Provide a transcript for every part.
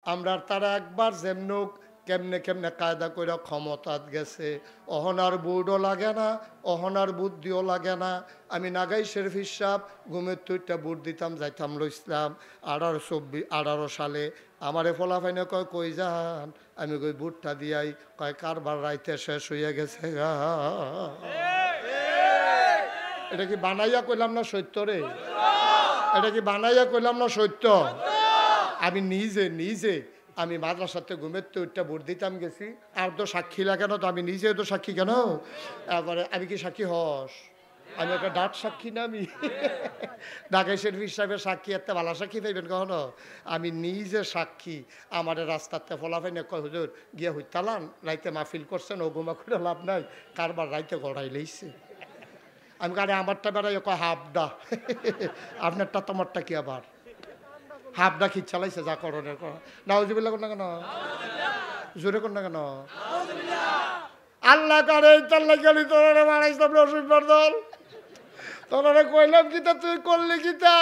আমরা তারা একবার যেমনুক কেমনে কেমনে কায়দা করে ক্ষমতাত গেছে, অহনার বুডও লাগে না, অহনার বুদ্ধিও লাগে না। আমি নাগাই শরীফ হিসাব ঘুমের তুইটা বুট দিতাম, যাইতাম ইসলাম 18 সালে। আমারে ফলাফাইনে কয় কই যান, আমি কই বুটটা দিয়াই, কয় কারবার রাইতে শেষ হইয়া গেছে গা। এটা কি বানাইয়া কইলাম না সত্য রে? এটা কি বানাইয়া কইলাম না সত্য? আমি নিজে আমি মাদ্রাসাতে ঘুমের তো ওইটা ভোট দিতাম গেছি। আর তো সাক্ষী লাগে না, তো আমি নিজে তো সাক্ষী কেন? তারপরে আমি কি সাক্ষী হস? আমি একটা ডাট সাক্ষী না? আমি ঢাকা শরীফ সাহেবের সাক্ষী একটা ভালো সাক্ষী পাইবেন কখনো? আমি নিজে সাক্ষী। আমার রাস্তাতে ফলাফাই না কয় হুজুর গিয়া হইতালান, রাইতে মাহফিল করছেন, ও ঘুমা করে লাভ নাই, কারবার রাইতে গড়াই লইছে। আমি কারে আমারটা বেড়াই কয় হাফডা, আপনারটা তোমারটা কি আবার হাফডা খিচ চালাইছে যা করণের কর। নাউজুবিল্লাহ কোন না কেন? জোরে কোন না কেন? আল্লাহ করে তাল্লা গেলি তোরা বাড়াইছিলাম রসুনবার দল, তোরা কইলাম কিতা তুই করলি কিতা?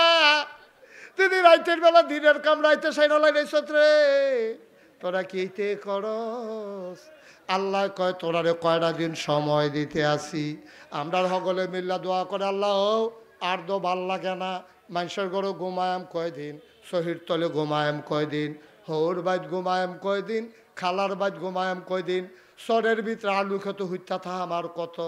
তুই রাইতের বেলা দিনের কাম রাইতে সাইনালাই রে, তোরা কিতে করস? আল্লাহ কয় তোরারে কয়টা দিন সময় দিতে আসি। আমরা সকলে মিল্লা দোয়া করে আল্লাহ আর দো ভাল লাগে না, মানুষের ঘরে ঘুমায়াম কয়দিন, শহীদ তলে ঘুমায়াম কয়দিন, হৌর বাইত ঘুমায়াম কয়দিন, খালার বাইত ঘুমায়াম কয়দিন, সরের ভিতরে আলু খেতে হইতা থা আমার কত।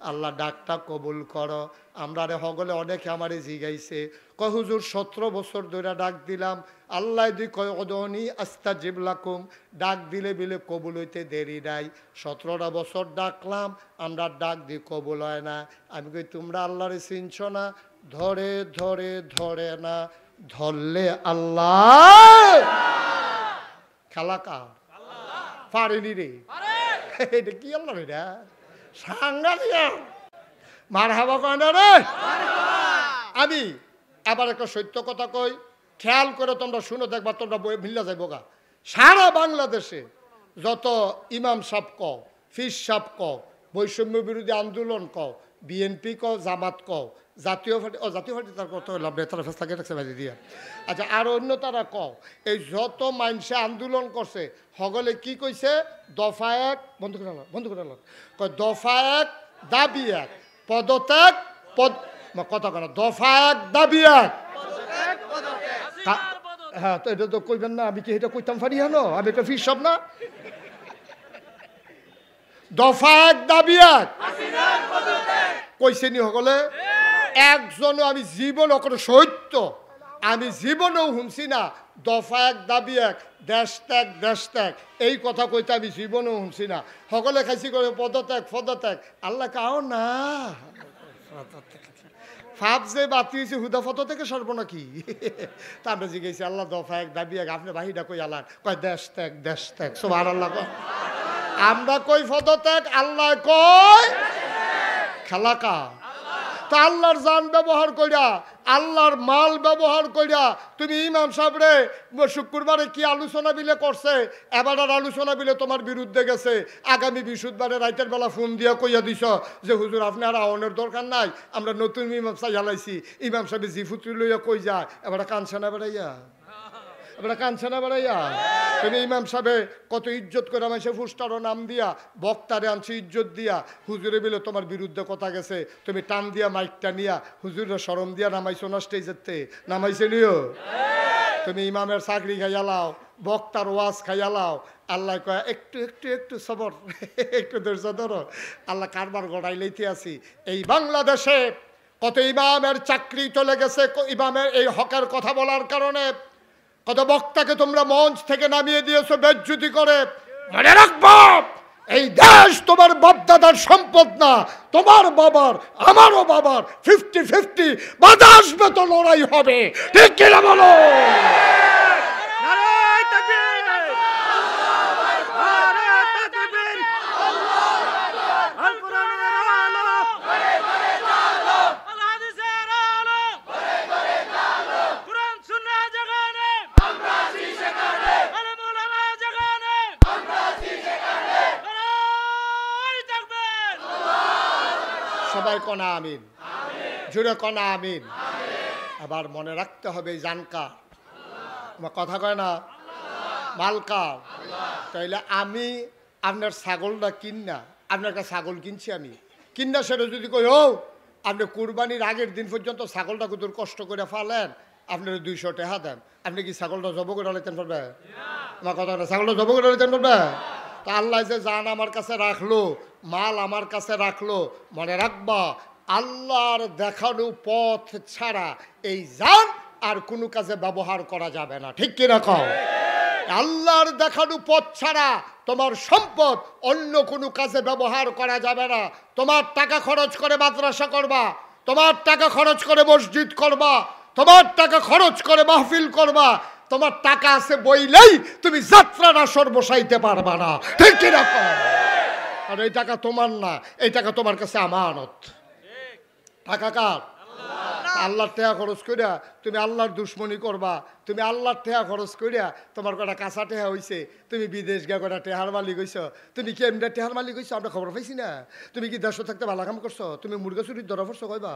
আল্লাহ ডাকটা কবুল করো। আমরা রে হগলে অনেকে আমারে জিগাইছে, কয় হুজুর 17 বছর ধরে ডাক দিলাম, আল্লাহ দি কয় অদনি আস্তাজিব লাকুম, ডাক দিলে বিলে কবুল হইতে দেরি নাই। 17টা বছর ডাকলাম, আমরা ডাক দি কবুল হয় না। আমি কই তোমরা আল্লাহরে চিনছ না? ধরে ধরে ধরে না, ধরলে আল্লাহ খেলা কার? পারেনি রে, এটা কি আল্লাহ এটা সাংঘাতিক মার হাবা কয় না রে। আমি আবার একটা সত্য কথা কই, খেয়াল করে তোমরা শুনো, দেখবা তোমরা মিল্লা যাইব গা। সারা বাংলাদেশে যত ইমাম সাহেব কও, ফিস সাহেব কও, বৈষম্য বিরোধী আন্দোলন কও, বিএনপি কও, জামাত কও, জাতীয় পার্টি, জাতীয় পার্টি তার কত লাভ নেই, তারা ফেসলাকে রাখছে বাজি দিয়া। আচ্ছা, আর অন্য তারা কও, এই যত মানুষে আন্দোলন করছে সকলে কি কইছে? দফা এক বন্ধ করে কয় দফা এক দাবি এক, পদত্যাগ কথা কেন, দফা এক দাবি এক। হ্যাঁ, তো এটা তো কইবেন না, আমি কি এটা কইতাম পারি? হ্যাঁ, আমি একটা ফিস সব না। দফা এক দাবি এক কইছে নি সকলে? একজনও আমি জীবন কোনো সত্য আমি জীবনেও শুনছি না দফা এক দাবি এক, দেশ ত্যাগ এই কথা কইতে আমি জীবনেও শুনছি না। সকলে খাইছি করে পদত্যাগ। আল্লাহ কাও না ফাপ যে বাতি হয়েছে হুদা ফটো থেকে সর্ব নাকি? তা আমরা জিজ্ঞেছি আল্লাহ দফা এক দাবি এক, আপনি বাহিরা কই আল্লাহ কয় দেশ ত্যাগ সুবহানাল্লাহ। আমরা কই পদত্যাগ, আল্লাহ কয় খেলাকা। তা আল্লাহর জান ব্যবহার কইরা, আল্লাহর মাল ব্যবহার কইরা তুমি ইমাম সাহেবরে শুক্রবারে কি আলোচনা বিলে করছে, এবার আর আলোচনা বিলে তোমার বিরুদ্ধে গেছে, আগামী বৃহস্পতিবারে রাইতের বেলা ফোন দিয়া কইয়া দিছ যে হুজুর আপনি আর আওয়ানোর দরকার নাই, আমরা নতুন ইমাম সাহেব হালাইছি। ইমাম সাহেব জিফুতুল লইয়া কই যায়, এবার কানছে না বেড়াইয়া, তুমি ইমাম সাহেবে কত ইজ্জত করে আমায় ফুস্টারও নাম দিয়া, বক্তারে আনছি ইজ্জত দিয়া, হুজুরে বিলে তোমার বিরুদ্ধে কথা গেছে, তুমি টান দিয়া মাইকটা নিয়া হুজুরের শরম দিয়া নামাইছো না স্টেজেতে? নামাইছে নিও? তুমি ইমামের চাকরি খাইয়া লাও, বক্তার ওয়াজ খাইয়া লাও। আল্লাহ কয় একটু সবর, একটু ধৈর্য ধরো। আল্লাহ কারবার গড়াই লইতে আসি। এই বাংলাদেশে কত ইমামের চাকরি চলে গেছে ইমামের এই হকের কথা বলার কারণে। কত বক্তাকে তোমরা মঞ্চ থেকে নামিয়ে দিয়েছো বেজ্জতি করে। মনে রাখবো, এই দেশ তোমার বাপদাদার সম্পদ না, তোমার বাবার আমারও বাবার 50-50 বাধা আসবে তো লড়াই হবে, ঠিক কিনা বলো? সবাই কনা আমিন, জুড়ে কনা আমিন। আবার মনে রাখতে হবে জানকা, আমার কথা কয় না, মালকার তাইলে আমি আপনার ছাগলটা কিনা আপনার কাছে ছাগল কিনছি আমি কিনা সেটা যদি কই ও আপনি কুরবানির আগের দিন পর্যন্ত ছাগলটা কত কষ্ট করে ফালেন আপনার 200 টাকা দেন আপনি কি ছাগলটা জব করে লেতেন পারবে আমার কথা না ছাগলটা জব করে লেতেন পারবে তা আল্লাহ যে জান আমার কাছে রাখলো মাল আমার কাছে রাখলো মনে রাখবা আল্লাহর দেখানো পথ ছাড়া এই জান আর কোনো কাজে ব্যবহার করা যাবে না ঠিক কিনা কও আল্লাহর দেখানো পথ ছাড়া তোমার সম্পদ অন্য কোনো কাজে ব্যবহার করা যাবে না তোমার টাকা খরচ করে মাদ্রাসা করবা তোমার টাকা খরচ করে মসজিদ করবা তোমার টাকা খরচ করে মাহফিল করবা তোমার টাকা আছে বইলেই তুমি যাত্রার আসর বসাইতে পারবা না ঠিক কি না আর এই টাকা তোমার না এই টাকা তোমার কাছে আমানত টাকা কার আল্লাহর টাকা খরচ করিয়া তুমি আল্লাহর দুশ্মনী করবা তুমি আল্লাহর টাকা খরচ করিয়া তোমার কটা কাঁচা টেহা হইছে তুমি বিদেশ গিয়া কটা টেহার মালিক হইছ তুমি কি এমনি টেহার মালিক হইছ আমরা খবর পাইছি না তুমি কি দেশ থাকতে ভালো কাম করছো তুমি মুরগা চুরির ধরা পড়ছো কইবা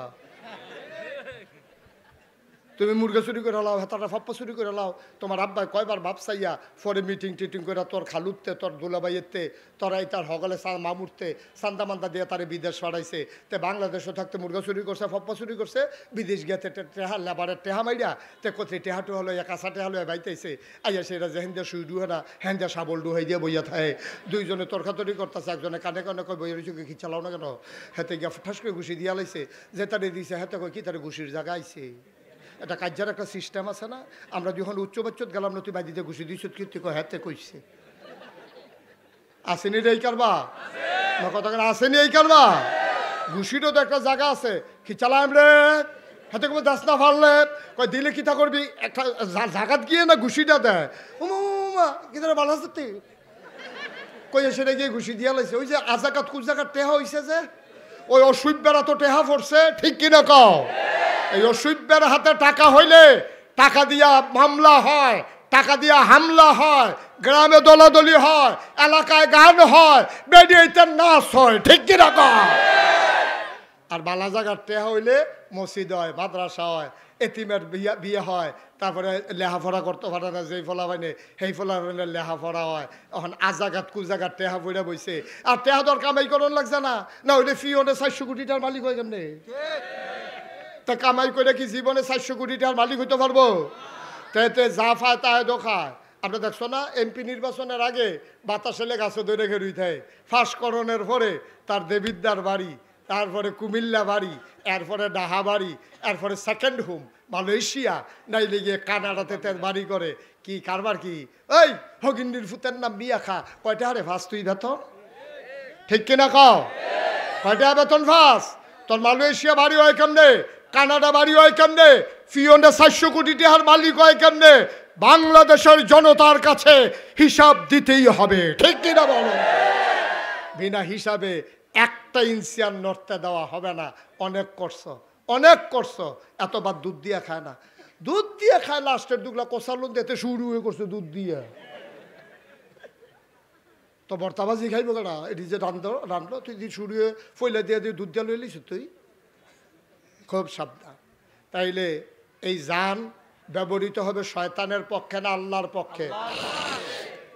তুমি মুরগা চুরি করে লাও হেতাটা ফাপ্পা চুরি করে লাও তোমার আব্বাই কয়বার ভাব চাইয়া পরে মিটিং টিটিং করে তোর খালুতে তোর দুলাবাইয়েতে তোরা এই তার হগলে মামুরতে সান্দা মান্দা দিয়ে তারে বিদেশ পাঠাইছে তে বাংলাদেশও থাকতে মুরগা চুরি করছে ফাপ্পা চুরি করছে বিদেশ গিয়াতে টেহা লেবারের টেহা মাইরা তে কোথায় টেহাটু হলো কাঁচা টেহা হলো বাইতেছে আইয়া সেটা যে হেন্দা শুই ডুহে না হেন্দা সাবল ডুহাই দিয়ে বইয়া থাকে দুইজনে তর্কাতরি করতেছে একজনে কানে কানে কয় বইয়ের চোখে কি চালাও না কেন হেতে গিয়া ঠাস করে ঘুষি দিয়া লাইছে যে তারে দিছে হেতে কয় কি তারে ঘুষির জায়গা আইছে এটা কার্যার একটা সিস্টেম আছে না আমরা যখন উচ্চ বাচ্চত গেলাম নতুন বাদিতে ঘুষি দিয়েছ কীর্তি হাতে কইছে আসেনি রে এই কারবা কথা আসেনি এই কারবা ঘুষিরও তো একটা জায়গা আছে কি চালাম রে হাতে কোনো দাস না ফারলে কয় দিলে কি তা করবি একটা জায়গাত গিয়ে না ঘুষিটা দেয় উমা কি তারা ভালো আছে তুই কই সেটা গিয়ে ঘুষি দিয়া লাইছে ওই যে আজাকাত কুজাকাত টেহা হইছে যে ওই অসুবিধারা তো টেহা পড়ছে ঠিক কিনা কও এই অসুবিধার হাতে টাকা হইলে টাকা দিয়া মামলা হয় টাকা দিয়া হামলা হয় গ্রামে দলাদলি হয় এলাকায় গান হয় বেডিয়েতে নাচ হয় ঠিক কিনা কও আর বালা জায়গার টেহা হইলে মসজিদ হয় মাদ্রাসা হয় এতিমের বিয়ে হয় তারপরে লেহাফড়া করতে পারে না যেই ফলা বাইনে সেই ফলা বাইনে লেহাফড়া হয় এখন আজাগাত কুজাগাত টেহা পড়ে বইছে আর টেহা দর কামাই করন লাগছে না না হইলে ফিওনে 400 কোটি টাকার মালিক হয় কেমনে তা কামাই করে কি জীবনে 400 কোটি টাকার মালিক হইতে পারবো তে যা ফায় তাই দোখায় আপনি দেখছো না এমপি নির্বাচনের আগে বাতাসে গাছে ধরে ঘেরুই থাকে ফাঁসকরণের পরে তার দেবিদ্যার বাড়ি তারপরে কুমিল্লা বাড়ি এরপরে ডাহা বাড়ি এরপরে সেকেন্ড হোম মালয়েশিয়া নাইলে গিয়ে কানাডাতে তার বাড়ি করে কি কারবার কি ওই হগিন্দির ফুতের নাম বিয়া খা কয়টা হারে ফাঁস তুই বেতন ঠিক কিনা খাও কয়টা বেতন ফাঁস তোর মালয়েশিয়া বাড়ি হয় কেমনে কানাডা বাড়ি হয় কেমনে ফিওনে 400 কোটি টাকার মালিক হয় কেমনে বাংলাদেশের জনতার কাছে হিসাব দিতেই হবে ঠিক কিনা বলো বিনা হিসাবে একটা ইঞ্চি আর নড়তে দেওয়া হবে না অনেক করছো এতবার দুধ দিয়ে খায় না দুধ দিয়ে খায় লাস্টের দুগলা কোসালুন দিতে শুরু হয়ে করছে দুধ দিয়ে তো বর্তাবাজি খাইব কেনা এটি যে রান্ধলো তুই দিয়ে শুরু হয়ে ফইলে দিয়ে দুধ দিয়ে লইলিস তুই খুব সাবধান তাইলে এই জান ব্যবহৃত হবে শয়তানের পক্ষে না আল্লাহর পক্ষে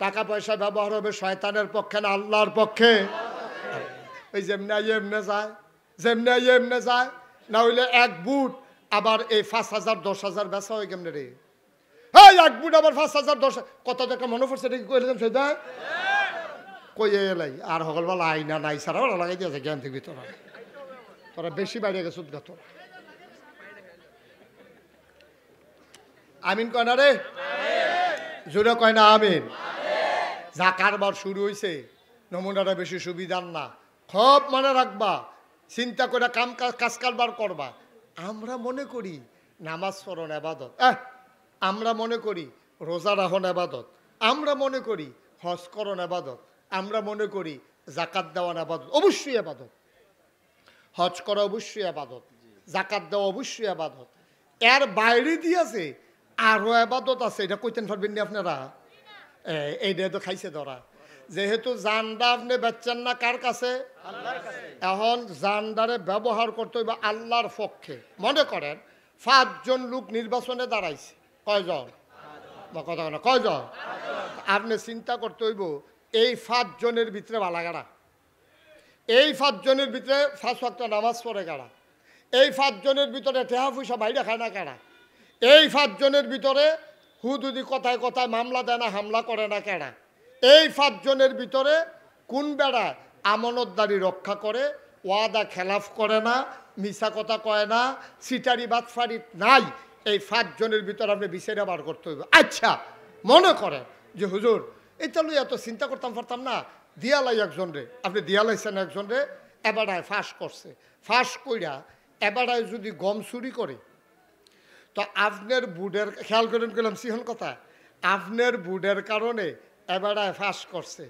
টাকা পয়সা ব্যবহার হবে শয়তানের পক্ষে না আল্লাহর পক্ষে ওই যেমনি এমনে যায় না হইলে এক বুট আবার এই 5,000 10,000 বেচা হয় কেমনে রে হ্যাঁ এক বুট আবার 5,000 10 কত টাকা মনে পড়ছে এটা কি কইলাম সেটা কই এলাই আর হগলবেলা আইনা নাই সারা ওরা লাগাই দিয়েছে জ্ঞান থেকে তোরা বেশি বাইরে গেছ তোরা আমিন কয় না রে জোরে কয় না আমিন যা কারবার শুরু হয়েছে নমুনাটা বেশি সুবিধার না খুব মনে রাখবা চিন্তা করে কাজ কারবার করবা আমরা মনে করি নামাজ পড়ন ইবাদত আমরা মনে করি রোজা রাখন ইবাদত আমরা মনে করি হজ করন ইবাদত আমরা মনে করি যাকাত দেওয়ান ইবাদত অবশ্যই ইবাদত হজ করা অবশ্যই ইবাদত যাকাত দেওয়া অবশ্যই ইবাদত এর বাইরে দিয়েছে আরো ইবাদত আছে এটা কইতেন পারবেন না আপনারা এইটা তো খাইছে ধরা যেহেতু জানডা আপনি বেচছেন না কার কাছে এখন জানডারে ব্যবহার করতে হইবে আল্লাহর পক্ষে মনে করেন 5 জন লোক নির্বাচনে দাঁড়াইছে কয়জন বা কথা না কয়জন? আপনি চিন্তা করতে হইব এই 5 জনের ভিতরে বালাগাড়া, এই 5 জনের ভিতরে 5 ওয়াক্ত নামাজ পড়ে কারা, এই 5 জনের ভিতরে টেহা পয়সা বাইরে খায় না কারা, এই 5 জনের ভিতরে হুদুদি কথায় কথায় মামলা দেয় না হামলা করে না কারা, এই 5 জনের ভিতরে কোন বেড়া আমানতদারি রক্ষা করে, ওয়াদা খেলাফ করে না, মিছা কথা কয় না, সিটারি বাতফারি নাই, এই 5 জনের ভিতরে আপনি বিচারে বার করতে হইব। আচ্ছা মনে করেন যে হুজুর এটা লই এত চিন্তা করতাম পারতাম না, দিয়ালাই একজন রে, আপনি দিয়ালাইছেন একজন রে, এবারায় ফাঁস করছে, ফাঁস কইরা এবারায় যদি গম চুরি করে তো আপনার বুডের খেয়াল করেন গেলাম সিহন কথা, আপনার বুডের কারণে এবারায় ফাঁস করছে,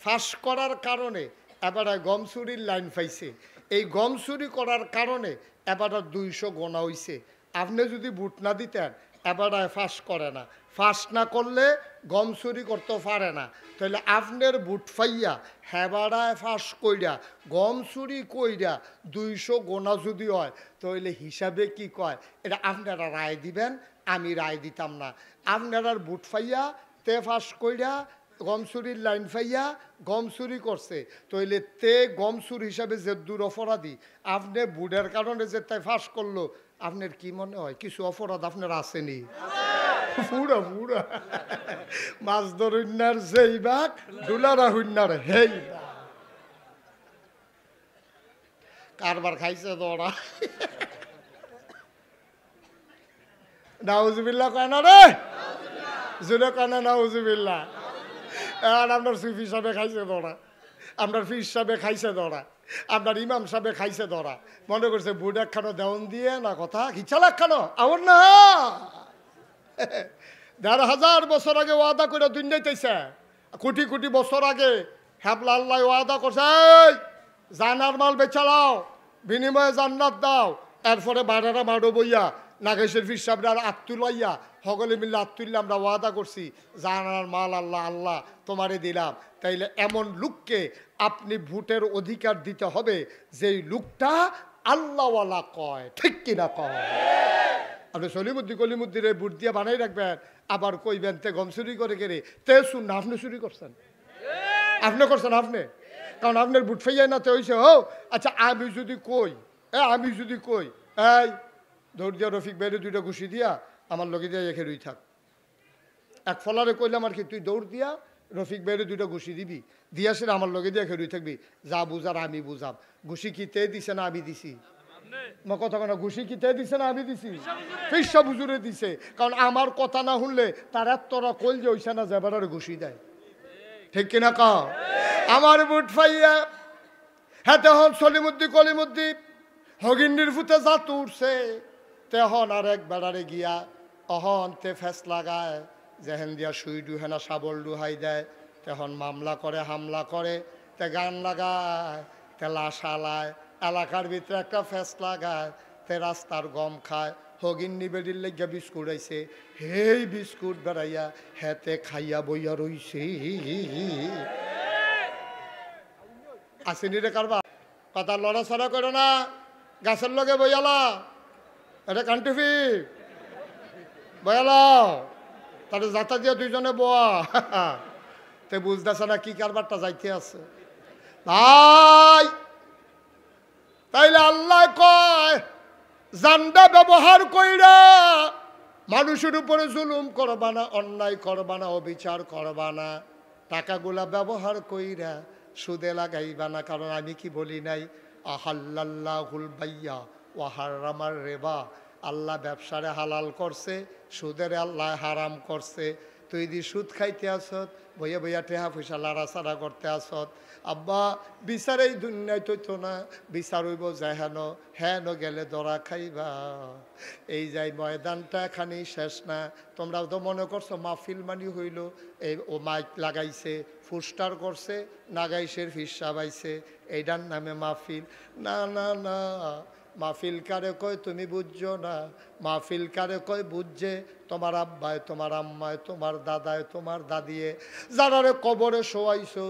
ফাঁস করার কারণে এবারায় গম চুরির লাইন পাইছে, এই গম চুরি করার কারণে এবারে 200 গোনা হইছে, আপনি যদি বুট না দিতেন এবারায় ফাঁস করে না, ফাঁস না করলে গম চুরি করতে পারে না, তাহলে আপনার বুট ফাইয়া হেবারায় ফাঁস কইরা গম চুরি কইরা 200 গোনা যদি হয় তাহলে হিসাবে কি কয় এটা আপনারা রায় দিবেন, আমি রায় দিতাম না। আপনারা বুট ফাইয়া তে ফাঁস কইরা গম চুরির লাইন ফাইয়া গম চুরি করছে, তাইলে তে গম চুর হিসাবে যে দূর অপরাধী, আপনি বুডের কারণে যে তাই ফাঁস করলো, আপনার কি মনে হয় কিছু অপরাধ আপনার আসেনি? পুরা পুরা মাছ ধরুন্নার যেই বাঘ ডুলারা হুন্নার হেই কারবার খাইছে দৌড়া নাউজুবিল্লাহ কয় না রে, জুড়ে কয় না নাউজুবিল্লাহ। আর আপনার সুফি সাহেবে খাইছে ধরা, আপনার ফির সাহেবে খাইছে ধরা, আপনার ইমাম সাহেবে খাইছে ধরা, মনে করছে বুট একখানো দেওয়ান দিয়ে না কথা ইচ্ছা লাগখানো আমার না 1,500 বছর আগে ওয়াদা করে দুনিয়াইতেছে, কোটি কোটি বছর আগে হ্যাবলা আল্লাহ ওয়াদা করছে জানার মাল বেচালাও বিনিময়ে জান্নাত দাও, এরপরে বাড়ারা মারো বইয়া নাগেশের ফির সাহেবরা আত্মুলাইয়া সকলে মিললে আত্মুল্লাহ আমরা ওয়াদা করছি জানার মাল আল্লাহ আল্লাহ তোমারে দিলাম, তাইলে এমন লোককে আপনি ভোটের অধিকার দিতে হবে যেই লোকটা আল্লাহওয়ালা কয়, ঠিক কিনা কয়? আপনি সলিমুদ্দি কলিমুদ্দিরে বুট দিয়ে বানাই রাখবেন, আবার কইবেন তে গম চুরি করে গেলে তে শুন না আপনি চুরি করছেন, আপনি করছেন আপনি, কারণ আপনার বুট ফাইয়াই না তে হয়েছে। ও আচ্ছা আমি যদি কই আমি যদি কই এই দৌড় দিয়া রফিক বাইরে 2টা ঘুষি দিয়া আমার লগে দিয়া এখে রুই থাক, এক ফলারে কইলাম আর কি তুই দৌড় দিয়া রফিক বাইরে 2টা ঘুষি দিবি, দিয়া সে আমার লগে দিয়া এখে রুই থাকবি, যা বুঝার আমি বুঝাম, ঘুষি কি তে দিছে না আমি দিছি? কথা কেন ঘুষি কি তে দিছে না আমি দিছি? ফিরসা বুজুরে দিছে, কারণ আমার কথা না শুনলে তার এতটা কইল যে ওইসা না যাবার ঘুষি দেয়, ঠিক কিনা কা? আমার বুট ফাইয়া হ্যাঁ তখন সলিমুদ্দি কলিমুদ্দি হগিন্নির ফুতে যা তুরছে তেহন আর এক বেড়ারে গিয়া অহন তে ফেস লাগায়, যেহেন দিয়া সুই ডুহেনা শাবল ডুহাই দেয়, তেহন মামলা করে হামলা করে, তে গান লাগায়, তে লাশ আলায়, এলাকার ভিতরে একটা ফেস লাগায়, তে রাস্তার গম খায়, হগিন্নি বেডির লেগিয়া বিস্কুট আইছে, হেই বিস্কুট বেড়াইয়া হেতে খাইয়া বইয়া রইছে। আসেনি রে কারবা কথা লড়াছড়া করো না, গাছের লগে বইয়ালা এটা কান্টিফি বয়ালাও তাহলে যাতা দিয়া 2জনে বোয়া তে বুঝতেছে না কি কারবারটা যাইতে আছে ভাই। তাইলে আল্লাহ কয় জান্ডা ব্যবহার কইরা মানুষের উপরে জুলুম করবা না, অন্যায় করবা না, অবিচার করবা না, টাকাগুলা ব্যবহার কইরা সুদে লাগাইবা না, কারণ আমি কি বলি নাই আহাল্লাল্লাহুল বাইয়া ওয়া হারামার রিবা, আল্লাহ ব্যবসারে হালাল করছে, সুদের আল্লাহ হারাম করছে, তুই দি সুদ খাইতে আসত, বইয়া বইয়া টেহা পয়সা লাড়াচাড়া করতে আসত, আব্বা বিচার এই দুনিয়ায় তো না, বিচার হইব যেহেন হেন গেলে দরা খাইবা। এই যাই ময়দানটা এখানেই শেষ না, তোমরাও তো মনে করছো মাহফিল মানি হইল, এই ও মাইক লাগাইছে ফুস্টার করছে নাগাইশের ফিসা বাইছে এইটার নামে মাহফিল। না না না, মাহফিল কারে কয় তুমি বুঝছো না, মাহফিল কারে কয় বুঝছে তোমার আব্বায় তোমার আম্মায় তোমার দাদায় তোমার দাদিয়ে, যারারে কবরে শোয়াইছো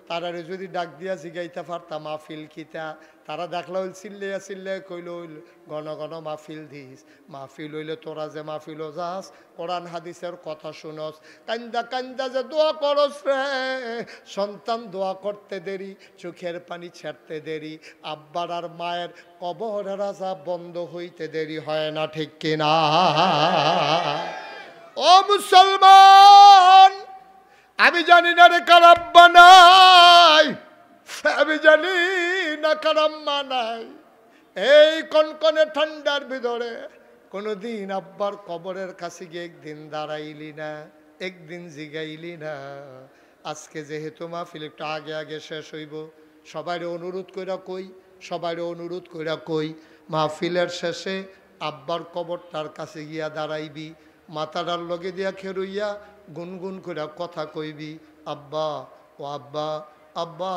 তারারে যদি ডাক দিয়া জিগাইতে পারতাম মাহফিল কিতা, তারা দেখলা হইল চিল্লাইয়া চিল্লাইয়া কইল হইল ঘন ঘন মাহফিল দিস। মাহফিল হইলে তোরা যে মাহফিলও যাস, কোরআন হাদিসের কথা শুনস, কান্দা কান্দা যে দোয়া করস রে, সন্তান দোয়া করতে দেরি, চোখের পানি ছাড়তে দেরি, আব্বার আর মায়ের কবরের আযাব বন্ধ হইতে দেরি হয় না, ঠিক কিনা? ও মুসলমান, আমি জানি না রে কার আব্বা নাই, আমি জানি না কার আম্মা নাই। এই কনকনে ঠান্ডার ভিতরে কোনদিন আব্বার কবরের কাছে গিয়ে একদিন দাঁড়াইলি না, একদিন জিগাইলি না। আজকে যেহেতু মাহফিল একটু আগে আগে শেষ হইব, সবাইরে অনুরোধ কইরা কই, সবাইরে অনুরোধ কইরা কই, মাহফিলের শেষে আব্বার কবরটার কাছে গিয়া দাঁড়াইবি, মাথাটার লগে দিয়া খেরুইয়া গুনগুন করে কথা কইবি, আব্বা ও আব্বা, আব্বা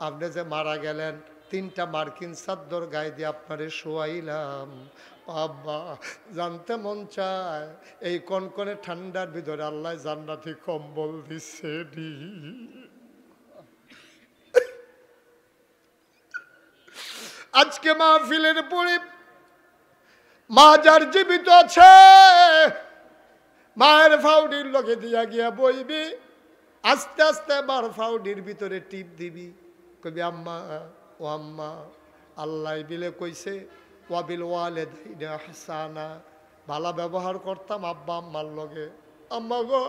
আপনি যে মারা গেলেন, 3টা মার্কিন চাদর গায়ে দিয়ে আপনারে শোয়াইলাম, আব্বা জানতে মন চায় এই কনকনে ঠান্ডার ভিতরে আল্লাহ জান্নাতি কম্বল দিচ্ছে নি। আজকে মাহফিলের পরে মা যার জীবিত আছে, মায়ের ফাউডির লগে দিয়া গিয়া বইবি, আস্তে আস্তে মার ফাউডির ভিতরে টিপ দিবি, কবি আম্মা ও আম্মা, আল্লাহ বিলে কইছে ওয়াবিল ওয়ালিদাইনি ইহসানা, ভালো ব্যবহার করতাম আব্বা আম্মার লগে। আম্মা গো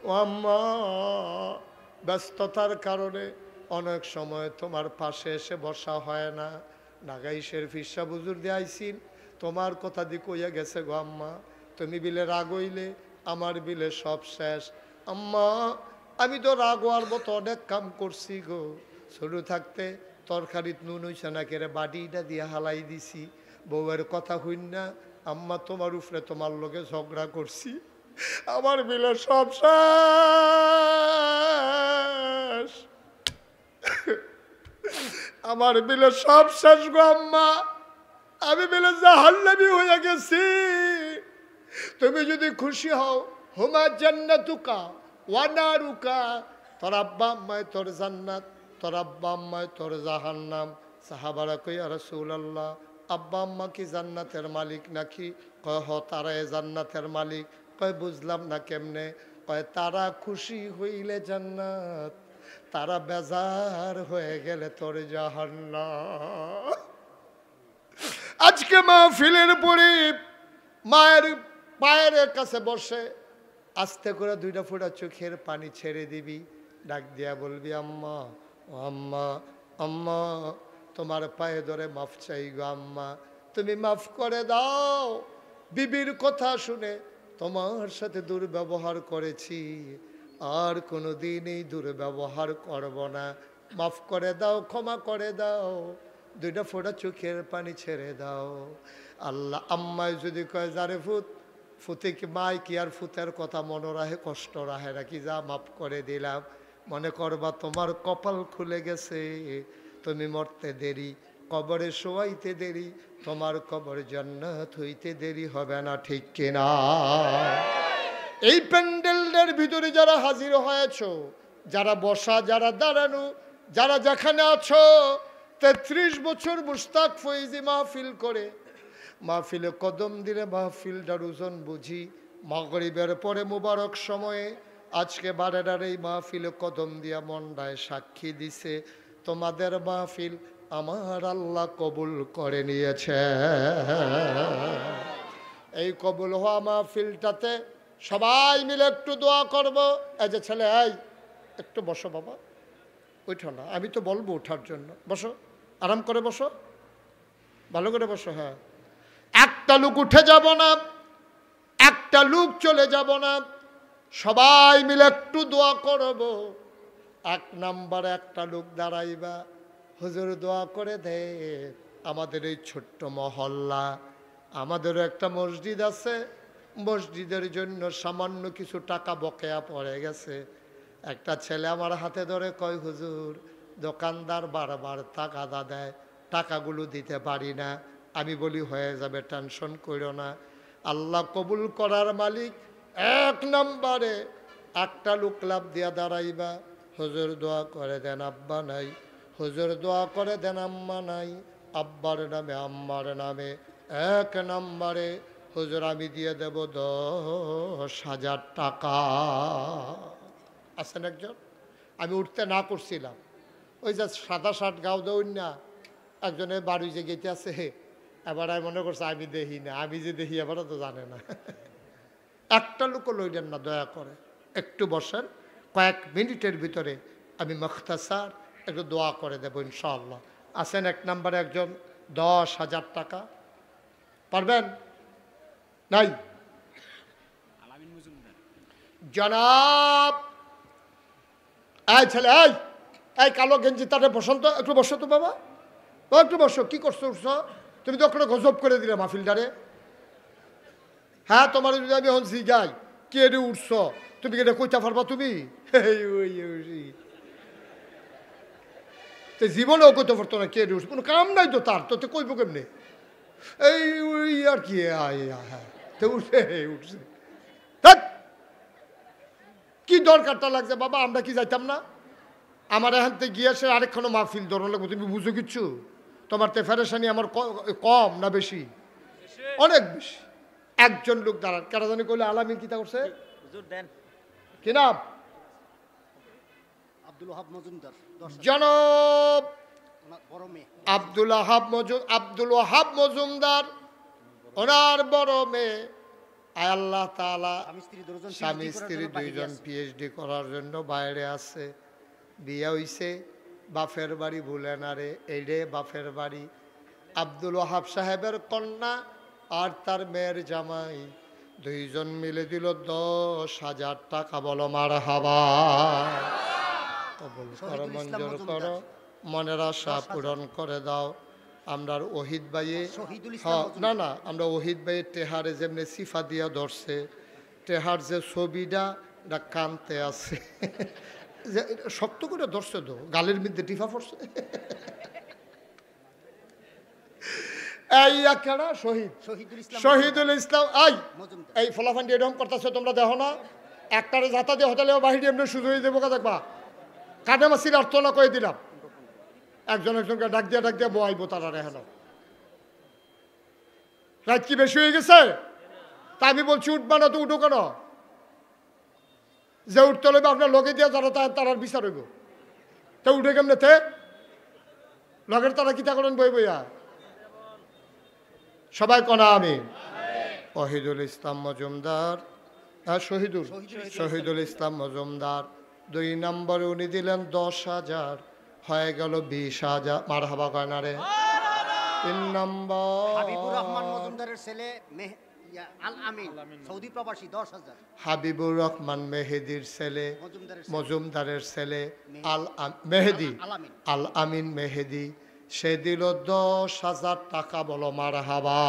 ও আম্মা, ব্যস্ততার কারণে অনেক সময় তোমার পাশে এসে বসা হয় না, নাগাইশের ফিসা বুজুর দিয়ে আইসিন, তোমার কথা দি কইয়া গেছে গো আম্মা, তুমি বিলে রাগ হইলে আমার বিলে সব শেষ। আম্মা আমি তো রাগ হওয়ার মতো অনেক কাম করছি গো, ছোট থাকতে তরকারিত নুন হইছে না কেরে বাটিটা দিয়ে হালাই দিছি, বউয়ের কথা হইন না আম্মা তোমার উপরে তোমার লগে ঝগড়া করছি, আমার বিলে সব শেষ, আমার বিলে সব শেষ গো আম্মা, আমি বিলে জাহান্নামী হয়ে গেছি। তুমি যদি খুশি হও, হুমা জান্নাতুকা ওয়া নারুকা, তোর আব্বা আম্মায় তোর জান্নাত, তোর আব্বা আম্মায় তোর জাহান্নাম। সাহাবারা কই ইয়া রাসূলুল্লাহ, আব্বা আম্মা কি জান্নাতের মালিক নাকি? কয় হ, তারা জান্নাতের মালিক। কয় বুঝলাম না কেমনে? কয় তারা খুশি হইলে জান্নাত, তারা বেজার হয়ে গেলে তোর জাহান্নাম। আজকে মাহফিলের পরে মায়ের পায়ের কাছে বসে আস্তে করে 2টা ফোঁটা চোখের পানি ছেড়ে দিবি, ডাক দিয়া বলবি আম্মা ও আম্মা, আম্মা তোমার পায়ে ধরে মাফ চাই গো আম্মা, তুমি মাফ করে দাও, বিবির কথা শুনে তোমার সাথে দুর্ব্যবহার করেছি, আর কোনোদিন এই দুর্ব্যবহার করব না, মাফ করে দাও, ক্ষমা করে দাও, 2টা ফোঁটা চোখের পানি ছেড়ে দাও। আল্লাহ আম্মায় যদি কয় যারে ফুত, ফুতে কি মায় কি আর ফুতের কথা মনে রাহে, কষ্ট রাহে নাকি, যা মাফ করে দিলাম, মনে করবা তোমার কপাল খুলে গেছে, তুমি মরতে দেরি, কবরে শোয়াইতে দেরি, তোমার কবর জান্নাত হইতে দেরি হবে না, ঠিক কিনা? এই প্যান্ডেলের ভিতরে যারা হাজির হয়েছ, যারা বসা, যারা দাঁড়ানো, যারা যেখানে আছো, 33 বছর মুশতাক ফৈজি মাহফিল করে, মাহফিলে কদম দিলে মাহফিলটার ওজন বুঝি, মাগরিবের পরে মুবারক সময়ে আজকে বারেদার এই মাহফিলে কদম দিয়া মন্ডায় সাক্ষী দিছে, তোমাদের মাহফিল আমার আল্লাহ কবুল করে নিয়েছে। এই কবুল হওয়া মাহফিলটাতে সবাই মিলে একটু দোয়া করব। এই যে ছেলে, এই একটু বসো বাবা, ওইঠো না, আমি তো বলবো ওঠার জন্য, বসো, আরাম করে বসো, ভালো করে বসো। হ্যাঁ, একটা লোক উঠে যাব না, একটা লোক চলে যাব না, সবাই মিলে একটু দোয়া করব। 1 নম্বরে একটা লোক দাঁড়াইবা, হুজুর দোয়া করে দে, আমাদের এই ছোট্ট মহল্লা, আমাদেরও একটা মসজিদ আছে, মসজিদের জন্য সামান্য কিছু টাকা বকেয়া পড়ে গেছে। একটা ছেলে আমার হাতে ধরে কয়, হুজুর দোকানদার বারবার টাকা দেয়, টাকাগুলো দিতে পারি না। আমি বলি হয়ে যাবে, টেনশন করো না, আল্লাহ কবুল করার মালিক। 1 নম্বরে একটা লোক লাভ দিয়া দাঁড়াইবা, হুজুর দোয়া করে দেন আব্বা নাই, হুজুর দোয়া করে দেন আম্মা নাই। আব্বার নামে আম্মার নামে 1 নম্বরে হুজুর আমি দিয়ে দেব 10,000 টাকা। আছেন একজন, আমি উঠতে না করছিলাম, ওই যে সাদা শার্ট গাও দৌড় না, একজনের বাড়ি যে গেতে আছে, এবার আমি মনে করছে আমি দেখি না, আমি যে দেখি এবারও তো জানে না। একটা লোকও লইলেন না দয়া করে, একটু বসেন, কয়েক মিনিটের ভিতরে আমি মুখতাসার একটু দোয়া করে দেবো ইনশাআল্লাহ। আছেন 1 নম্বরে একজন, 10,000 টাকা পারবেন? নাই? জনাব এই ছেলে, এই কালো গেঞ্জি তারে বসন্ত, একটু বসো তো বাবা, একটু বসো। কি করছো উঠছো তুমি? তো ওখানে গজব করে দিলে মাহফিলটারে। হ্যাঁ, তোমার যদি আমি এখন জিগাই কে রে উঠছ, তুমি কি এটা কইতে পারবা? তুমি জীবনেও কইতে পারতো না কে রে উঠছ, কোনো কাম নাই তো তার, তো কইব কেমনি? এই ওই আর কি, হ্যাঁ তো উঠছে উঠছে। কি দরকারটা লাগছে বাবা? আমরা কি যাইতাম না? আমার এখান থেকে গিয়ে সে আরেকখানো মাহফিল ধরন লাগবে, তুমি বুঝো কিচ্ছু? তোমার তে ফেরেশানি আমার কম না বেশি? অনেক বেশি। একজন লোক দাঁড়ান, কেন জানি কইলে আলামিন কিতা করছে, কি নাম? আব্দুল ওহাব মজুমদার, জনাব আব্দুল ওহাব মজুমদার, ওনার বড় মেয়ে। আয় আল্লাহ তাআলা, স্বামী স্ত্রী 2জন পিএইচডি করার জন্য বাইরে আছে। বিয়ে হইছে, বাপের বাড়ি ভুলে না রে, এই রে বাপের বাড়ি। আব্দুল ওহাব সাহেবের কন্যা আর তার মেয়ের জামাই 2জন মিলে দিল 10,000 টাকা। বলো মারহাবা। কবুল করো, মঞ্জুর করো, মনের আশা পূরণ করে দাও। আমরা ওহিদ ভাইয়ে, না না, আমরা ওহিদ ভাইয়ের টেহারে যেমনি সিফা দিয়া ধরছে, টেহার যে ছবিটা এটা কানতে আছে, যে শক্ত করে ধরছে তো, গালের মধ্যে টিফা পড়ছে। শহীদুল ইসলাম, এই ফলাফান্ডি এরকম করতেছে, তোমরা দেখো না? একটারে যাতা দিয়ে হোটেলে বাহিরে এমনি সুযোগ দেবো, দেখবা কানে মাসির অর্থ না কয়ে দিলাম। একজনকে ডাক দিয়া বয়াইবো তারা রেহান। রাত কি বেশি হয়ে গেছে? তা আমি বলছি উঠবা না, তো উঠো কেন? যে উঠতে হলে আপনার লগে দিয়া যারা তারার বিচার হইব, তো উঠে কেমনে তে লগের তারা কিতা করেন বই বইয়া? সবাই কনা আমি ওহিদুল ইসলাম মজুমদার, শহীদুল ইসলাম মজুমদার 2 নম্বরে উনি দিলেন 10,000, হয়ে গেল 20,000। মারহাবা কয় না রে? 3 নম্বর হাবিবুর রহমান মজুমদারের ছেলে আল আমিন, সৌদি প্রবাসী, 10,000। হাবিবুর রহমান মেহেদির ছেলে, মজুমদারের ছেলে মেহেদি, আল আমিন মেহেদি, সে দিল 10,000 টাকা। বলো মারহাবা।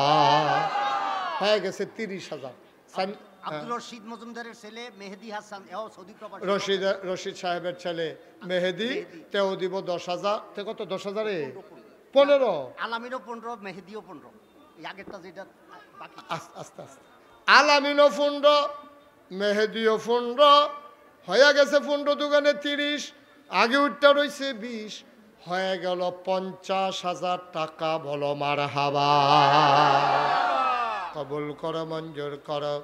হয়ে গেছে 30,000। আব্দুল রশিদ মজুমদারের ছেলে মেহেদি হাসান, এও সৌদি প্রবাসী। রশিদ সাহেবের ছেলে মেহেদি, তেও দিব 10,000। তে কত? 10,000 এ 15। আলামিনও 15, মেহেদিও 15। এই আগেরটা যেটা বাকি, আস্তে আস্তে আলামিনও 15, মেহেদিও 15, হয়ে গেছে 15 দোকানে 30, আগে উঠটা রয়েছে 20, হয়ে গেল 50,000 টাকা। বলো মারহাবা। কবুল করো, মঞ্জুর করো।